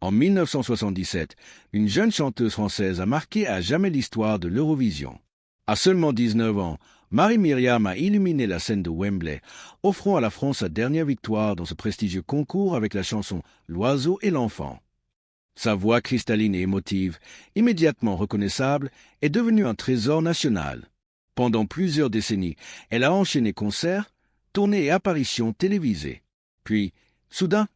En 1977, une jeune chanteuse française a marqué à jamais l'histoire de l'Eurovision. À seulement 19 ans, Marie-Myriam a illuminé la scène de Wembley, offrant à la France sa dernière victoire dans ce prestigieux concours avec la chanson L'Oiseau et l'Enfant. Sa voix cristalline et émotive, immédiatement reconnaissable, est devenue un trésor national. Pendant plusieurs décennies, elle a enchaîné concerts, tournées et apparitions télévisées. Puis, soudain,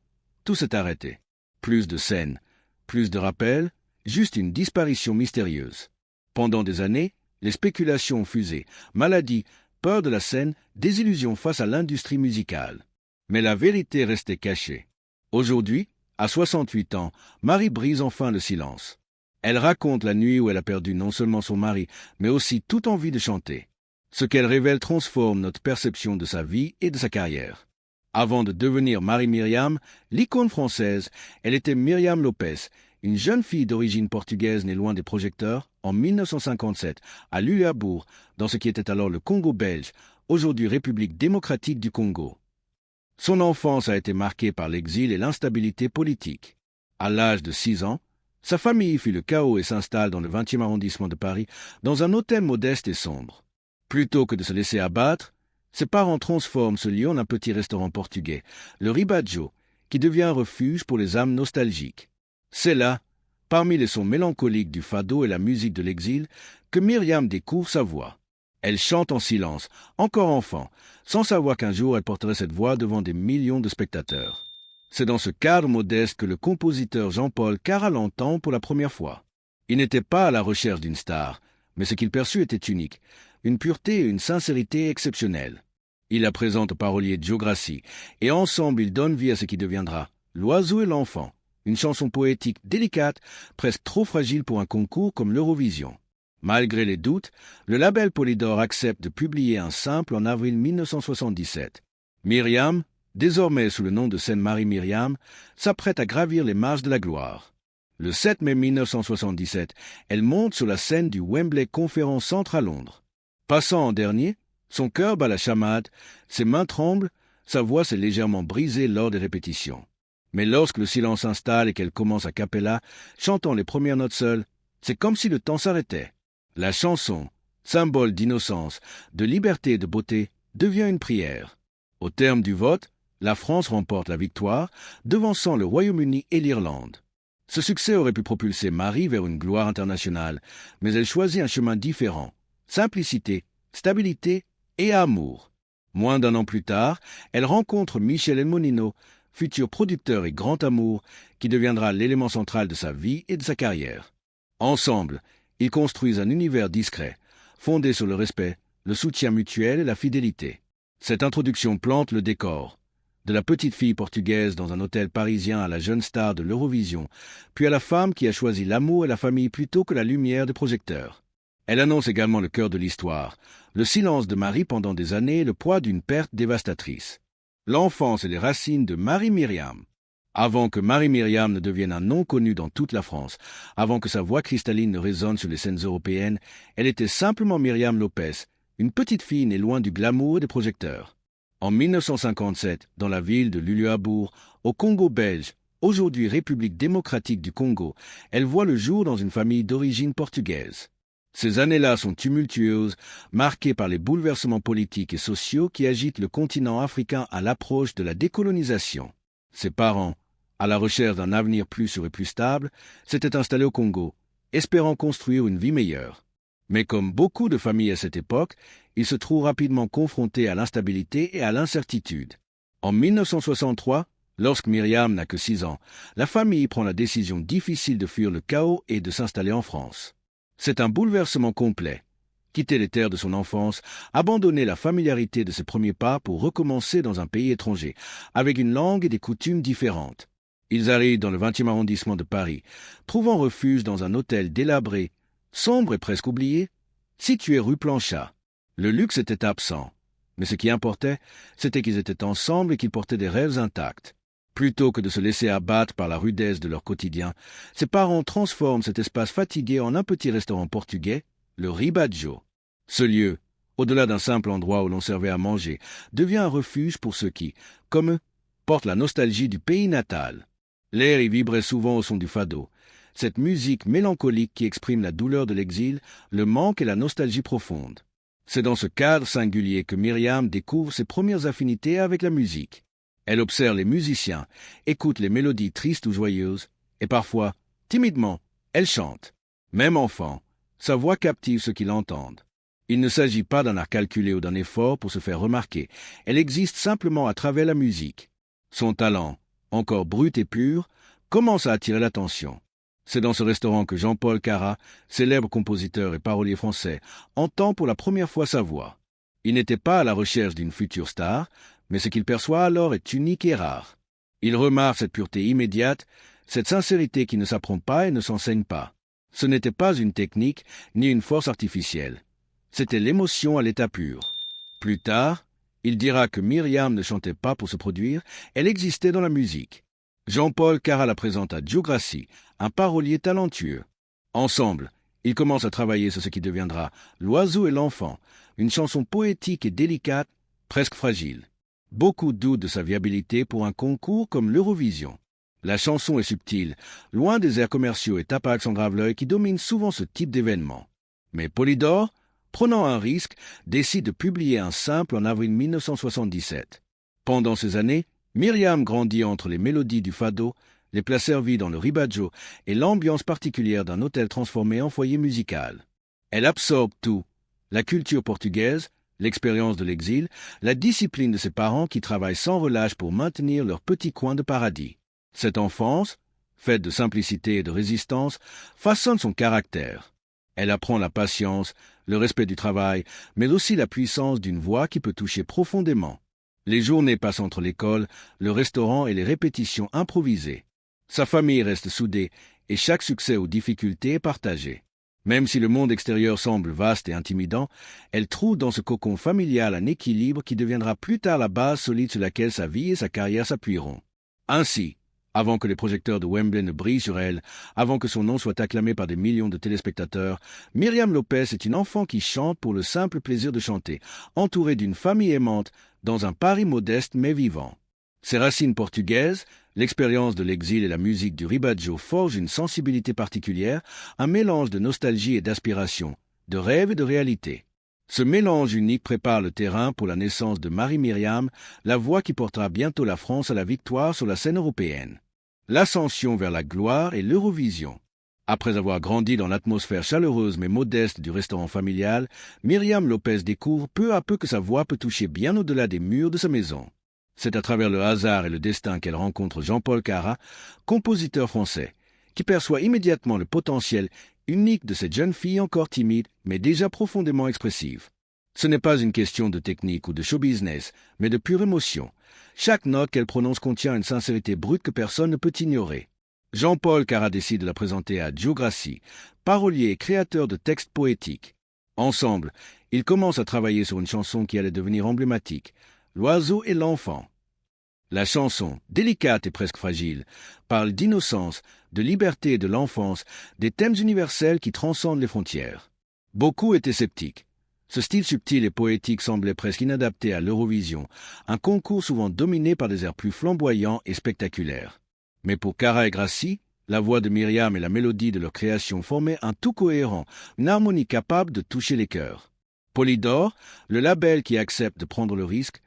tout s'est arrêté. Plus de scènes, plus de rappels, juste une disparition mystérieuse. Pendant des années, les spéculations ont fusé, maladies, peur de la scène, désillusion face à l'industrie musicale. Mais la vérité restait cachée. Aujourd'hui, à 68 ans, Marie brise enfin le silence. Elle raconte la nuit où elle a perdu non seulement son mari, mais aussi toute envie de chanter. Ce qu'elle révèle transforme notre perception de sa vie et de sa carrière. Avant de devenir Marie-Myriam, l'icône française, elle était Myriam Lopez, une jeune fille d'origine portugaise née loin des projecteurs, en 1957, à Luapula, dans ce qui était alors le Congo belge, aujourd'hui République démocratique du Congo. Son enfance a été marquée par l'exil et l'instabilité politique. À l'âge de 6 ans, sa famille fuit le chaos et s'installe dans le 20e arrondissement de Paris, dans un hôtel modeste et sombre. Plutôt que de se laisser abattre, ses parents transforment ce lieu en un petit restaurant portugais, le Ribaggio, qui devient un refuge pour les âmes nostalgiques. C'est là, parmi les sons mélancoliques du fado et la musique de l'exil, que Myriam découvre sa voix. Elle chante en silence, encore enfant, sans savoir qu'un jour elle porterait cette voix devant des millions de spectateurs. C'est dans ce cadre modeste que le compositeur Jean-Paul Cara l'entend pour la première fois. Il n'était pas à la recherche d'une star, mais ce qu'il perçut était unique, une pureté et une sincérité exceptionnelles. Il la présente au parolier Joe Grassi, et ensemble ils donnent vie à ce qui deviendra L'Oiseau et l'Enfant, une chanson poétique délicate, presque trop fragile pour un concours comme l'Eurovision. Malgré les doutes, le label Polydor accepte de publier un simple en avril 1977. Myriam, désormais sous le nom de scène Marie-Myriam, s'apprête à gravir les marches de la gloire. Le 7 mai 1977, elle monte sur la scène du Wembley Conference Centre à Londres. Passant en dernier, son cœur bat la chamade, ses mains tremblent, sa voix s'est légèrement brisée lors des répétitions. Mais lorsque le silence s'installe et qu'elle commence a cappella, chantant les premières notes seules, c'est comme si le temps s'arrêtait. La chanson, symbole d'innocence, de liberté et de beauté, devient une prière. Au terme du vote, la France remporte la victoire, devançant le Royaume-Uni et l'Irlande. Ce succès aurait pu propulser Marie vers une gloire internationale, mais elle choisit un chemin différent. Simplicité, stabilité et amour. Moins d'un an plus tard, elle rencontre Michel Elmonino, futur producteur et grand amour, qui deviendra l'élément central de sa vie et de sa carrière. Ensemble, ils construisent un univers discret, fondé sur le respect, le soutien mutuel et la fidélité. Cette introduction plante le décor. De la petite fille portugaise dans un hôtel parisien à la jeune star de l'Eurovision, puis à la femme qui a choisi l'amour et la famille plutôt que la lumière des projecteurs. Elle annonce également le cœur de l'histoire, le silence de Marie pendant des années et le poids d'une perte dévastatrice. L'enfance et les racines de Marie-Myriam. Avant que Marie-Myriam ne devienne un nom connu dans toute la France, avant que sa voix cristalline ne résonne sur les scènes européennes, elle était simplement Myriam Lopez, une petite fille née loin du glamour et des projecteurs. En 1957, dans la ville de Luapula, au Congo belge, aujourd'hui République démocratique du Congo, elle voit le jour dans une famille d'origine portugaise. Ces années-là sont tumultueuses, marquées par les bouleversements politiques et sociaux qui agitent le continent africain à l'approche de la décolonisation. Ses parents, à la recherche d'un avenir plus sûr et plus stable, s'étaient installés au Congo, espérant construire une vie meilleure. Mais comme beaucoup de familles à cette époque, ils se trouvent rapidement confrontés à l'instabilité et à l'incertitude. En 1963, lorsque Myriam n'a que 6 ans, la famille prend la décision difficile de fuir le chaos et de s'installer en France. C'est un bouleversement complet. Quitter les terres de son enfance, abandonner la familiarité de ses premiers pas pour recommencer dans un pays étranger, avec une langue et des coutumes différentes. Ils arrivent dans le 20e arrondissement de Paris, trouvant refuge dans un hôtel délabré, sombre et presque oublié, situé rue Planchat. Le luxe était absent, mais ce qui importait, c'était qu'ils étaient ensemble et qu'ils portaient des rêves intacts. Plutôt que de se laisser abattre par la rudesse de leur quotidien, ses parents transforment cet espace fatigué en un petit restaurant portugais, le Ribaggio. Ce lieu, au-delà d'un simple endroit où l'on servait à manger, devient un refuge pour ceux qui, comme eux, portent la nostalgie du pays natal. L'air y vibrait souvent au son du fado, cette musique mélancolique qui exprime la douleur de l'exil, le manque et la nostalgie profonde. C'est dans ce cadre singulier que Myriam découvre ses premières affinités avec la musique. Elle observe les musiciens, écoute les mélodies tristes ou joyeuses, et parfois, timidement, elle chante. Même enfant, sa voix captive ceux qui l'entendent. Il ne s'agit pas d'un art calculé ou d'un effort pour se faire remarquer, elle existe simplement à travers la musique. Son talent, encore brut et pur, commence à attirer l'attention. C'est dans ce restaurant que Jean-Paul Cara, célèbre compositeur et parolier français, entend pour la première fois sa voix. Il n'était pas à la recherche d'une future star, mais ce qu'il perçoit alors est unique et rare. Il remarque cette pureté immédiate, cette sincérité qui ne s'apprend pas et ne s'enseigne pas. Ce n'était pas une technique ni une force artificielle. C'était l'émotion à l'état pur. Plus tard, il dira que Myriam ne chantait pas pour se produire, elle existait dans la musique. Jean-Paul Cara la présente à Joe Grassi, un parolier talentueux. Ensemble, ils commencent à travailler sur ce qui deviendra L'Oiseau et l'Enfant, une chanson poétique et délicate, presque fragile. Beaucoup doutent de sa viabilité pour un concours comme l'Eurovision. La chanson est subtile, loin des airs commerciaux et tapax en grave-l'œil qui dominent souvent ce type d'événement. Mais Polydor, prenant un risque, décide de publier un simple en avril 1977. Pendant ces années, Myriam grandit entre les mélodies du fado, les plats servis dans le ribaggio et l'ambiance particulière d'un hôtel transformé en foyer musical. Elle absorbe tout, la culture portugaise, l'expérience de l'exil, la discipline de ses parents qui travaillent sans relâche pour maintenir leur petit coin de paradis. Cette enfance, faite de simplicité et de résistance, façonne son caractère. Elle apprend la patience, le respect du travail, mais aussi la puissance d'une voix qui peut toucher profondément. Les journées passent entre l'école, le restaurant et les répétitions improvisées. Sa famille reste soudée et chaque succès ou difficulté est partagé. Même si le monde extérieur semble vaste et intimidant, elle trouve dans ce cocon familial un équilibre qui deviendra plus tard la base solide sur laquelle sa vie et sa carrière s'appuieront. Ainsi, avant que les projecteurs de Wembley ne brillent sur elle, avant que son nom soit acclamé par des millions de téléspectateurs, Myriam Lopez est une enfant qui chante pour le simple plaisir de chanter, entourée d'une famille aimante, dans un Paris modeste mais vivant. Ses racines portugaises, l'expérience de l'exil et la musique du ribaggio forgent une sensibilité particulière, un mélange de nostalgie et d'aspiration, de rêve et de réalité. Ce mélange unique prépare le terrain pour la naissance de Marie-Myriam, la voix qui portera bientôt la France à la victoire sur la scène européenne. L'ascension vers la gloire et l'Eurovision. Après avoir grandi dans l'atmosphère chaleureuse mais modeste du restaurant familial, Myriam Lopez découvre peu à peu que sa voix peut toucher bien au-delà des murs de sa maison. C'est à travers le hasard et le destin qu'elle rencontre Jean-Paul Cara, compositeur français, qui perçoit immédiatement le potentiel unique de cette jeune fille encore timide mais déjà profondément expressive. Ce n'est pas une question de technique ou de show business, mais de pure émotion. Chaque note qu'elle prononce contient une sincérité brute que personne ne peut ignorer. Jean-Paul Cara décide de la présenter à Joe Grassi, parolier et créateur de textes poétiques. Ensemble, ils commencent à travailler sur une chanson qui allait devenir emblématique, L'Oiseau et l'Enfant. La chanson, délicate et presque fragile, parle d'innocence, de liberté et de l'enfance, des thèmes universels qui transcendent les frontières. Beaucoup étaient sceptiques. Ce style subtil et poétique semblait presque inadapté à l'Eurovision, un concours souvent dominé par des airs plus flamboyants et spectaculaires. Mais pour Cara et Grassi, la voix de Myriam et la mélodie de leur création formaient un tout cohérent, une harmonie capable de toucher les cœurs. Polydor, le label qui accepte de prendre le risque,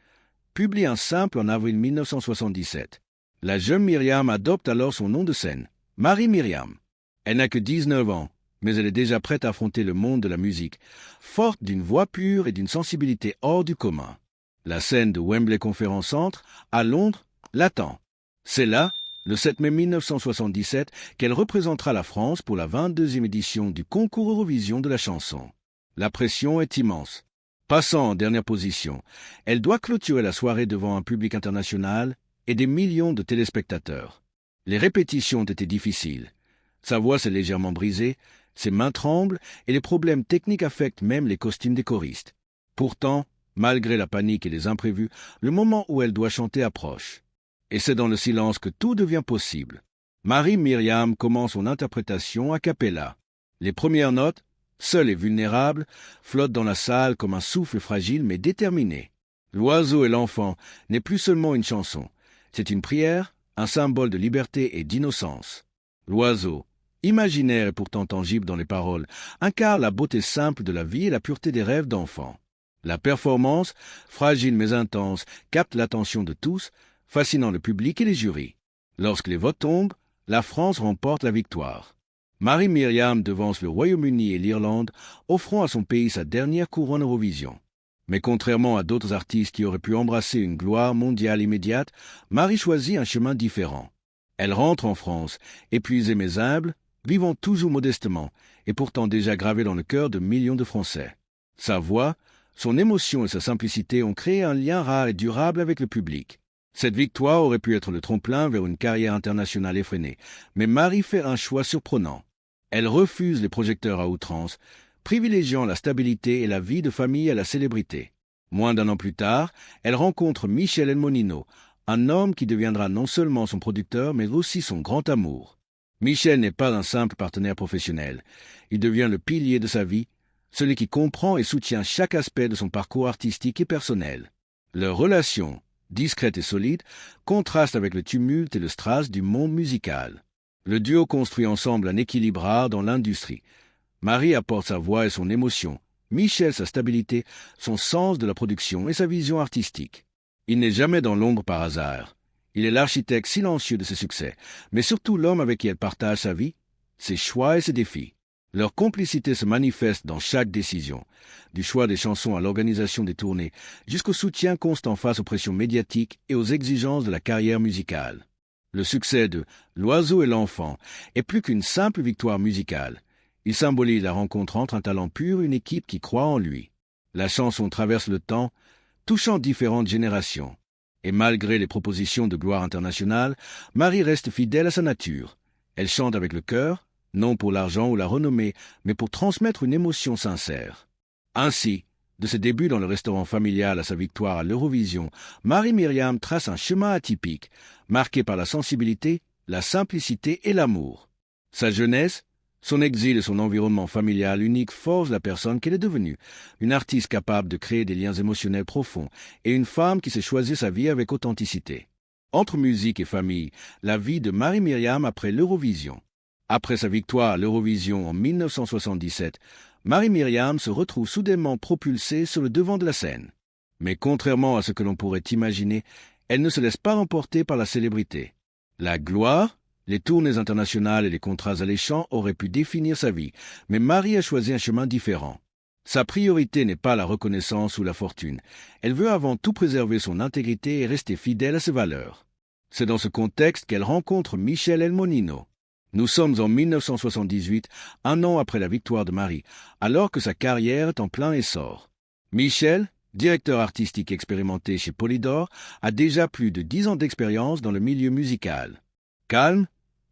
publie un simple en avril 1977. La jeune Myriam adopte alors son nom de scène, Marie-Myriam. Elle n'a que 19 ans, mais elle est déjà prête à affronter le monde de la musique, forte d'une voix pure et d'une sensibilité hors du commun. La scène de Wembley Conference Centre, à Londres, l'attend. C'est là, le 7 mai 1977, qu'elle représentera la France pour la 22e édition du concours Eurovision de la chanson. La pression est immense. Passant en dernière position, elle doit clôturer la soirée devant un public international et des millions de téléspectateurs. Les répétitions ont été difficiles. Sa voix s'est légèrement brisée, ses mains tremblent et les problèmes techniques affectent même les costumes des choristes. Pourtant, malgré la panique et les imprévus, le moment où elle doit chanter approche. Et c'est dans le silence que tout devient possible. Marie-Myriam commence son interprétation a cappella. Les premières notes, seules et vulnérables, flottent dans la salle comme un souffle fragile mais déterminé. L'Oiseau et l'Enfant n'est plus seulement une chanson, c'est une prière, un symbole de liberté et d'innocence. L'oiseau, imaginaire et pourtant tangible dans les paroles, incarne la beauté simple de la vie et la pureté des rêves d'enfant. La performance, fragile mais intense, capte l'attention de tous, fascinant le public et les jurys. Lorsque les votes tombent, la France remporte la victoire. Marie-Myriam devance le Royaume-Uni et l'Irlande, offrant à son pays sa dernière couronne Eurovision. Mais contrairement à d'autres artistes qui auraient pu embrasser une gloire mondiale immédiate, Marie choisit un chemin différent. Elle rentre en France, épuisée mais humble, vivant toujours modestement, et pourtant déjà gravée dans le cœur de millions de Français. Sa voix, son émotion et sa simplicité ont créé un lien rare et durable avec le public. Cette victoire aurait pu être le tremplin vers une carrière internationale effrénée, mais Marie fait un choix surprenant. Elle refuse les projecteurs à outrance, privilégiant la stabilité et la vie de famille à la célébrité. Moins d'un an plus tard, elle rencontre Michel Elmonino, un homme qui deviendra non seulement son producteur, mais aussi son grand amour. Michel n'est pas un simple partenaire professionnel. Il devient le pilier de sa vie, celui qui comprend et soutient chaque aspect de son parcours artistique et personnel. Leur relation, discrète et solide, contraste avec le tumulte et le strass du monde musical. Le duo construit ensemble un équilibre rare dans l'industrie. Marie apporte sa voix et son émotion, Michel sa stabilité, son sens de la production et sa vision artistique. Il n'est jamais dans l'ombre par hasard. Il est l'architecte silencieux de ses succès, mais surtout l'homme avec qui elle partage sa vie, ses choix et ses défis. Leur complicité se manifeste dans chaque décision, du choix des chansons à l'organisation des tournées, jusqu'au soutien constant face aux pressions médiatiques et aux exigences de la carrière musicale. Le succès de L'Oiseau et l'Enfant est plus qu'une simple victoire musicale. Il symbolise la rencontre entre un talent pur et une équipe qui croit en lui. La chanson traverse le temps, touchant différentes générations. Et malgré les propositions de gloire internationale, Marie reste fidèle à sa nature. Elle chante avec le cœur, non pour l'argent ou la renommée, mais pour transmettre une émotion sincère. Ainsi, de ses débuts dans le restaurant familial à sa victoire à l'Eurovision, Marie-Myriam trace un chemin atypique, marqué par la sensibilité, la simplicité et l'amour. Sa jeunesse, son exil et son environnement familial unique forgent la personne qu'elle est devenue, une artiste capable de créer des liens émotionnels profonds et une femme qui sait choisir sa vie avec authenticité. Entre musique et famille, la vie de Marie-Myriam après l'Eurovision. Après sa victoire à l'Eurovision en 1977, Marie-Myriam se retrouve soudainement propulsée sur le devant de la scène. Mais contrairement à ce que l'on pourrait imaginer, elle ne se laisse pas emporter par la célébrité. La gloire, les tournées internationales et les contrats alléchants auraient pu définir sa vie, mais Marie a choisi un chemin différent. Sa priorité n'est pas la reconnaissance ou la fortune. Elle veut avant tout préserver son intégrité et rester fidèle à ses valeurs. C'est dans ce contexte qu'elle rencontre Michel Elmonino. Nous sommes en 1978, un an après la victoire de Marie, alors que sa carrière est en plein essor. Michel, directeur artistique expérimenté chez Polydor, a déjà plus de 10 ans d'expérience dans le milieu musical. Calme,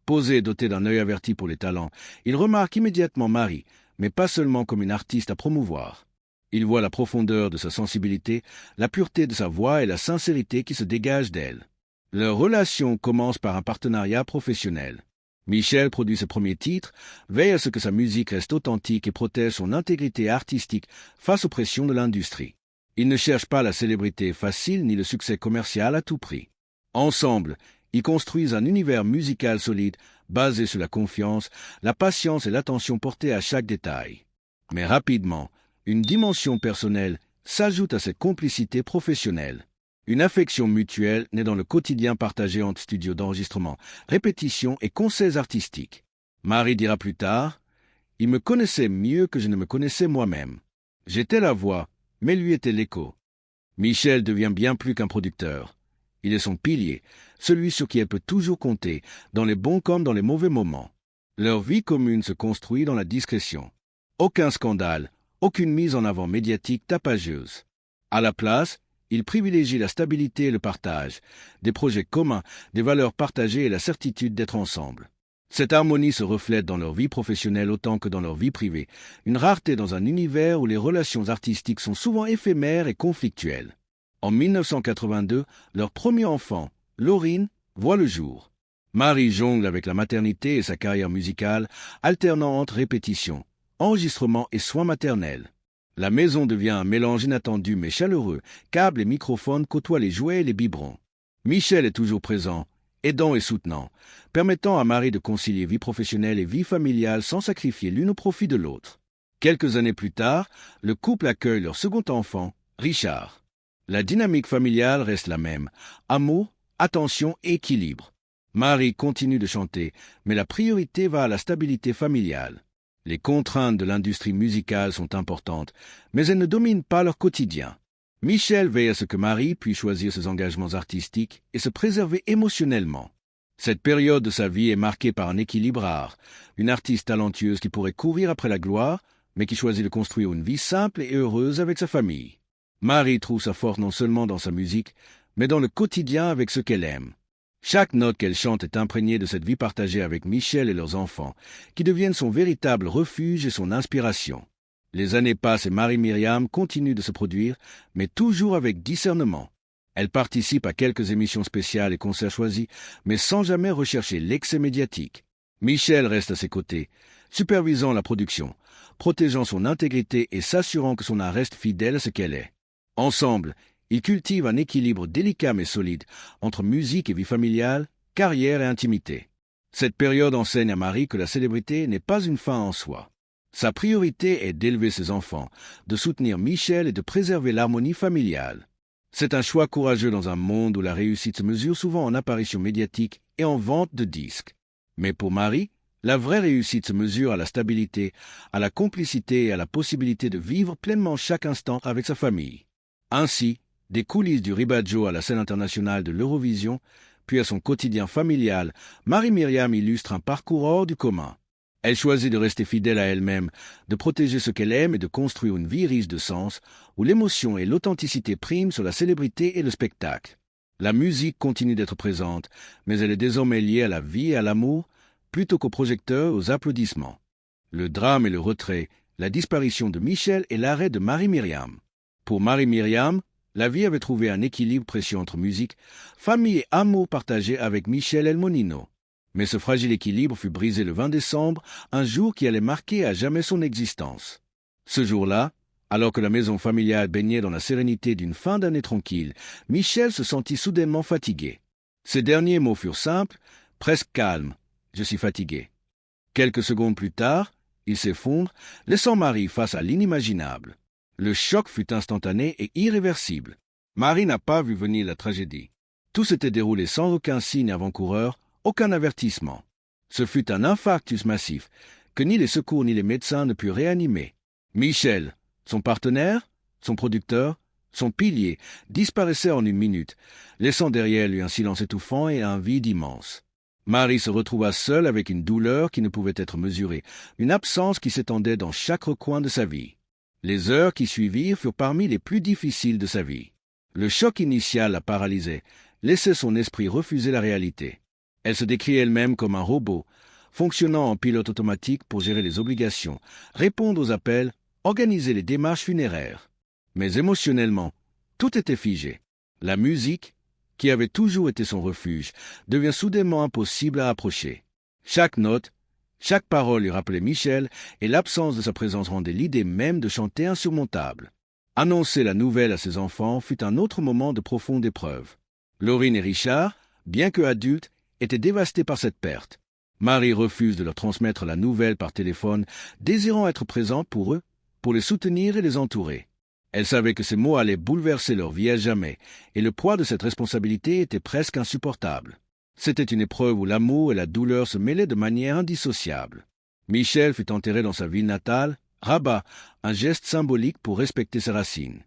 posé et doté d'un œil averti pour les talents, il remarque immédiatement Marie, mais pas seulement comme une artiste à promouvoir. Il voit la profondeur de sa sensibilité, la pureté de sa voix et la sincérité qui se dégage d'elle. Leur relation commence par un partenariat professionnel. Michel produit ses premiers titres, veille à ce que sa musique reste authentique et protège son intégrité artistique face aux pressions de l'industrie. Il ne cherche pas la célébrité facile ni le succès commercial à tout prix. Ensemble, ils construisent un univers musical solide, basé sur la confiance, la patience et l'attention portée à chaque détail. Mais rapidement, une dimension personnelle s'ajoute à cette complicité professionnelle. Une affection mutuelle naît dans le quotidien partagé entre studios d'enregistrement, répétitions et concerts artistiques. Marie dira plus tard, « Il me connaissait mieux que je ne me connaissais moi-même. J'étais la voix, mais lui était l'écho. » Michel devient bien plus qu'un producteur. Il est son pilier, celui sur qui elle peut toujours compter, dans les bons comme dans les mauvais moments. Leur vie commune se construit dans la discrétion. Aucun scandale, aucune mise en avant médiatique tapageuse. À la place, ils privilégient la stabilité et le partage, des projets communs, des valeurs partagées et la certitude d'être ensemble. Cette harmonie se reflète dans leur vie professionnelle autant que dans leur vie privée, une rareté dans un univers où les relations artistiques sont souvent éphémères et conflictuelles. En 1982, leur premier enfant, Laurine, voit le jour. Marie jongle avec la maternité et sa carrière musicale, alternant entre répétitions, enregistrements et soins maternels. La maison devient un mélange inattendu mais chaleureux, câbles et microphones côtoient les jouets et les biberons. Michel est toujours présent, aidant et soutenant, permettant à Marie de concilier vie professionnelle et vie familiale sans sacrifier l'une au profit de l'autre. Quelques années plus tard, le couple accueille leur second enfant, Richard. La dynamique familiale reste la même, amour, attention et équilibre. Marie continue de chanter, mais la priorité va à la stabilité familiale. Les contraintes de l'industrie musicale sont importantes, mais elles ne dominent pas leur quotidien. Michel veille à ce que Marie puisse choisir ses engagements artistiques et se préserver émotionnellement. Cette période de sa vie est marquée par un équilibre rare, une artiste talentueuse qui pourrait courir après la gloire, mais qui choisit de construire une vie simple et heureuse avec sa famille. Marie trouve sa force non seulement dans sa musique, mais dans le quotidien avec ce qu'elle aime. Chaque note qu'elle chante est imprégnée de cette vie partagée avec Michel et leurs enfants, qui deviennent son véritable refuge et son inspiration. Les années passent et Marie-Myriam continue de se produire, mais toujours avec discernement. Elle participe à quelques émissions spéciales et concerts choisis, mais sans jamais rechercher l'excès médiatique. Michel reste à ses côtés, supervisant la production, protégeant son intégrité et s'assurant que son art reste fidèle à ce qu'elle est. Ensemble, ils cultivent un équilibre délicat mais solide entre musique et vie familiale, carrière et intimité. Cette période enseigne à Marie que la célébrité n'est pas une fin en soi. Sa priorité est d'élever ses enfants, de soutenir Michel et de préserver l'harmonie familiale. C'est un choix courageux dans un monde où la réussite se mesure souvent en apparition médiatique et en vente de disques. Mais pour Marie, la vraie réussite se mesure à la stabilité, à la complicité et à la possibilité de vivre pleinement chaque instant avec sa famille. Ainsi, des coulisses du Ribaggio à la scène internationale de l'Eurovision, puis à son quotidien familial, Marie-Myriam illustre un parcours hors du commun. Elle choisit de rester fidèle à elle-même, de protéger ce qu'elle aime et de construire une vie riche de sens, où l'émotion et l'authenticité priment sur la célébrité et le spectacle. La musique continue d'être présente, mais elle est désormais liée à la vie et à l'amour, plutôt qu'aux projecteurs, aux applaudissements. Le drame et le retrait, la disparition de Michel et l'arrêt de Marie-Myriam. Pour Marie-Myriam, la vie avait trouvé un équilibre précieux entre musique, famille et amour partagé avec Michel Elmonino. Mais ce fragile équilibre fut brisé le 20 décembre, un jour qui allait marquer à jamais son existence. Ce jour-là, alors que la maison familiale baignait dans la sérénité d'une fin d'année tranquille, Michel se sentit soudainement fatigué. Ses derniers mots furent simples, presque calmes. « Je suis fatigué ». Quelques secondes plus tard, il s'effondre, laissant Marie face à l'inimaginable. Le choc fut instantané et irréversible. Marie n'a pas vu venir la tragédie. Tout s'était déroulé sans aucun signe avant-coureur, aucun avertissement. Ce fut un infarctus massif que ni les secours ni les médecins ne purent réanimer. Michel, son partenaire, son producteur, son pilier, disparaissait en une minute, laissant derrière lui un silence étouffant et un vide immense. Marie se retrouva seule avec une douleur qui ne pouvait être mesurée, une absence qui s'étendait dans chaque recoin de sa vie. Les heures qui suivirent furent parmi les plus difficiles de sa vie. Le choc initial la paralysait, laissait son esprit refuser la réalité. Elle se décrit elle-même comme un robot, fonctionnant en pilote automatique pour gérer les obligations, répondre aux appels, organiser les démarches funéraires. Mais émotionnellement, tout était figé. La musique, qui avait toujours été son refuge, devient soudainement impossible à approcher. Chaque note, chaque parole lui rappelait Michel, et l'absence de sa présence rendait l'idée même de chanter insurmontable. Annoncer la nouvelle à ses enfants fut un autre moment de profonde épreuve. Laurine et Richard, bien que adultes, étaient dévastés par cette perte. Marie refuse de leur transmettre la nouvelle par téléphone, désirant être présente pour eux, pour les soutenir et les entourer. Elle savait que ces mots allaient bouleverser leur vie à jamais, et le poids de cette responsabilité était presque insupportable. C'était une épreuve où l'amour et la douleur se mêlaient de manière indissociable. Michel fut enterré dans sa ville natale, Rabat, un geste symbolique pour respecter ses racines.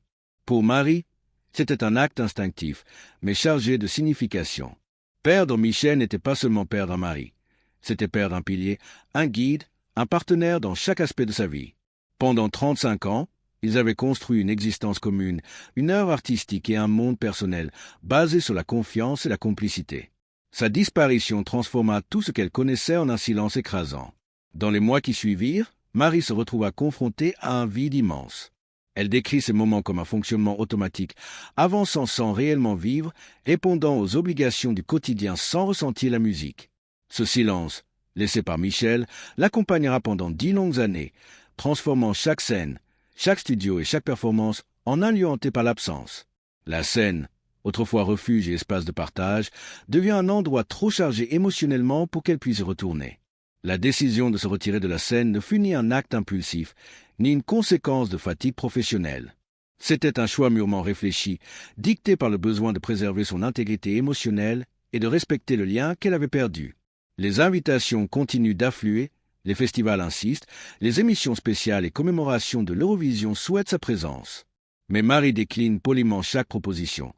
Pour Marie, c'était un acte instinctif, mais chargé de signification. Perdre Michel n'était pas seulement perdre un mari, c'était perdre un pilier, un guide, un partenaire dans chaque aspect de sa vie. Pendant 35 ans, ils avaient construit une existence commune, une œuvre artistique et un monde personnel, basé sur la confiance et la complicité. Sa disparition transforma tout ce qu'elle connaissait en un silence écrasant. Dans les mois qui suivirent, Marie se retrouva confrontée à un vide immense. Elle décrit ces moments comme un fonctionnement automatique, avançant sans réellement vivre, répondant aux obligations du quotidien sans ressentir la musique. Ce silence, laissé par Michel, l'accompagnera pendant 10 longues années, transformant chaque scène, chaque studio et chaque performance en un lieu hanté par l'absence. La scène, autrefois refuge et espace de partage, devient un endroit trop chargé émotionnellement pour qu'elle puisse y retourner. La décision de se retirer de la scène ne fut ni un acte impulsif, ni une conséquence de fatigue professionnelle. C'était un choix mûrement réfléchi, dicté par le besoin de préserver son intégrité émotionnelle et de respecter le lien qu'elle avait perdu. Les invitations continuent d'affluer, les festivals insistent, les émissions spéciales et commémorations de l'Eurovision souhaitent sa présence. Mais Marie décline poliment chaque proposition,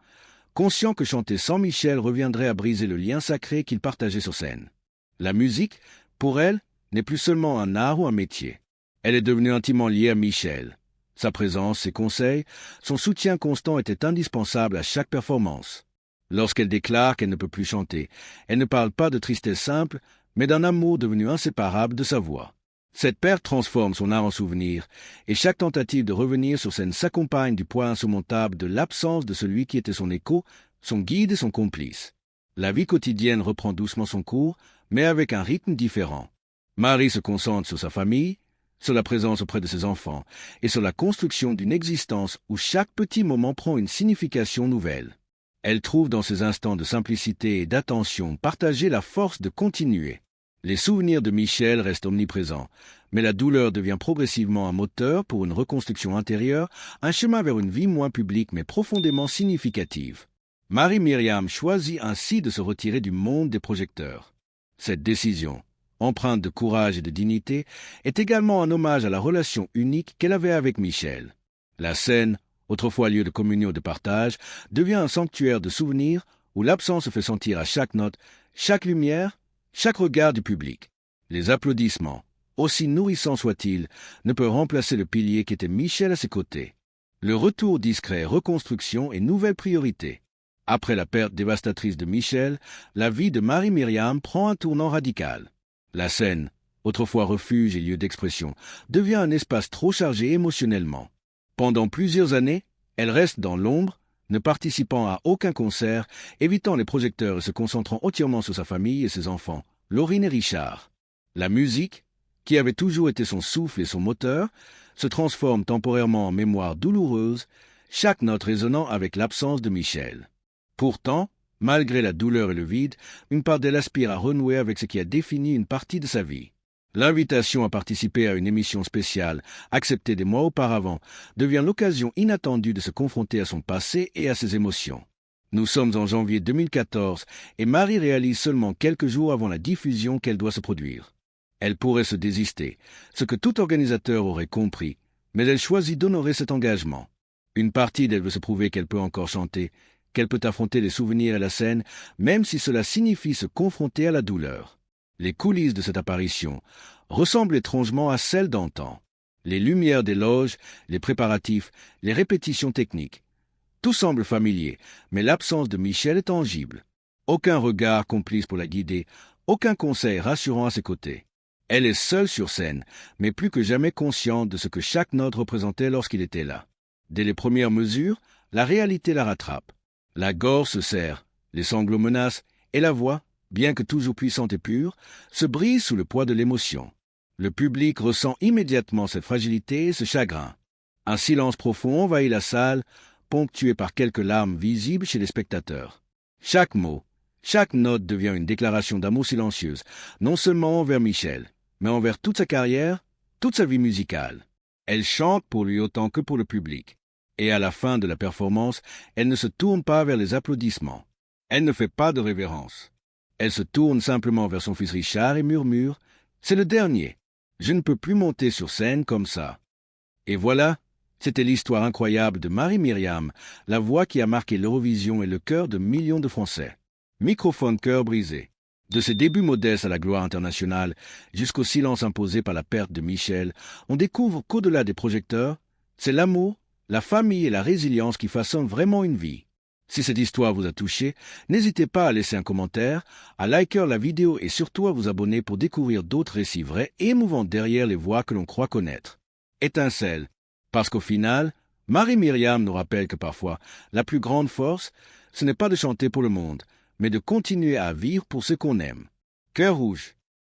conscient que chanter sans Michel reviendrait à briser le lien sacré qu'ils partageaient sur scène. La musique, pour elle, n'est plus seulement un art ou un métier. Elle est devenue intimement liée à Michel. Sa présence, ses conseils, son soutien constant étaient indispensables à chaque performance. Lorsqu'elle déclare qu'elle ne peut plus chanter, elle ne parle pas de tristesse simple, mais d'un amour devenu inséparable de sa voix. Cette perte transforme son art en souvenir, et chaque tentative de revenir sur scène s'accompagne du poids insurmontable de l'absence de celui qui était son écho, son guide et son complice. La vie quotidienne reprend doucement son cours, mais avec un rythme différent. Marie se concentre sur sa famille, sur la présence auprès de ses enfants, et sur la construction d'une existence où chaque petit moment prend une signification nouvelle. Elle trouve dans ces instants de simplicité et d'attention partagée la force de continuer. Les souvenirs de Michel restent omniprésents, mais la douleur devient progressivement un moteur pour une reconstruction intérieure, un chemin vers une vie moins publique mais profondément significative. Marie-Myriam choisit ainsi de se retirer du monde des projecteurs. Cette décision, empreinte de courage et de dignité, est également un hommage à la relation unique qu'elle avait avec Michel. La scène, autrefois lieu de communion et de partage, devient un sanctuaire de souvenirs où l'absence se fait sentir à chaque note, chaque lumière, chaque regard du public. Les applaudissements, aussi nourrissants soient-ils, ne peuvent remplacer le pilier qui était Michel à ses côtés. Le retour discret, reconstruction et nouvelles priorités. Après la perte dévastatrice de Michel, la vie de Marie-Myriam prend un tournant radical. La scène, autrefois refuge et lieu d'expression, devient un espace trop chargé émotionnellement. Pendant plusieurs années, elle reste dans l'ombre, ne participant à aucun concert, évitant les projecteurs et se concentrant entièrement sur sa famille et ses enfants, Laurine et Richard. La musique, qui avait toujours été son souffle et son moteur, se transforme temporairement en mémoire douloureuse, chaque note résonnant avec l'absence de Michel. Pourtant, malgré la douleur et le vide, une part d'elle aspire à renouer avec ce qui a défini une partie de sa vie. L'invitation à participer à une émission spéciale, acceptée des mois auparavant, devient l'occasion inattendue de se confronter à son passé et à ses émotions. Nous sommes en janvier 2014 et Marie réalise seulement quelques jours avant la diffusion qu'elle doit se produire. Elle pourrait se désister, ce que tout organisateur aurait compris, mais elle choisit d'honorer cet engagement. Une partie d'elle veut se prouver qu'elle peut encore chanter, qu'elle peut affronter les souvenirs et la scène, même si cela signifie se confronter à la douleur. Les coulisses de cette apparition ressemblent étrangement à celles d'antan. Les lumières des loges, les préparatifs, les répétitions techniques. Tout semble familier, mais l'absence de Michel est tangible. Aucun regard complice pour la guider, aucun conseil rassurant à ses côtés. Elle est seule sur scène, mais plus que jamais consciente de ce que chaque note représentait lorsqu'il était là. Dès les premières mesures, la réalité la rattrape. La gorge se serre, les sanglots menacent, et la voix, bien que toujours puissante et pure, se brise sous le poids de l'émotion. Le public ressent immédiatement cette fragilité et ce chagrin. Un silence profond envahit la salle, ponctué par quelques larmes visibles chez les spectateurs. Chaque mot, chaque note devient une déclaration d'amour silencieuse, non seulement envers Michel, mais envers toute sa carrière, toute sa vie musicale. Elle chante pour lui autant que pour le public. Et à la fin de la performance, elle ne se tourne pas vers les applaudissements. Elle ne fait pas de révérence. Elle se tourne simplement vers son fils Richard et murmure « C'est le dernier. Je ne peux plus monter sur scène comme ça. » Et voilà, c'était l'histoire incroyable de Marie-Myriam, la voix qui a marqué l'Eurovision et le cœur de millions de Français. Microphone cœur brisé. De ses débuts modestes à la gloire internationale, jusqu'au silence imposé par la perte de Michel, on découvre qu'au-delà des projecteurs, c'est l'amour, la famille et la résilience qui façonnent vraiment une vie. Si cette histoire vous a touché, n'hésitez pas à laisser un commentaire, à liker la vidéo et surtout à vous abonner pour découvrir d'autres récits vrais et émouvants derrière les voix que l'on croit connaître. Étincelle, parce qu'au final, Marie-Myriam nous rappelle que parfois, la plus grande force, ce n'est pas de chanter pour le monde, mais de continuer à vivre pour ce qu'on aime. Cœur rouge.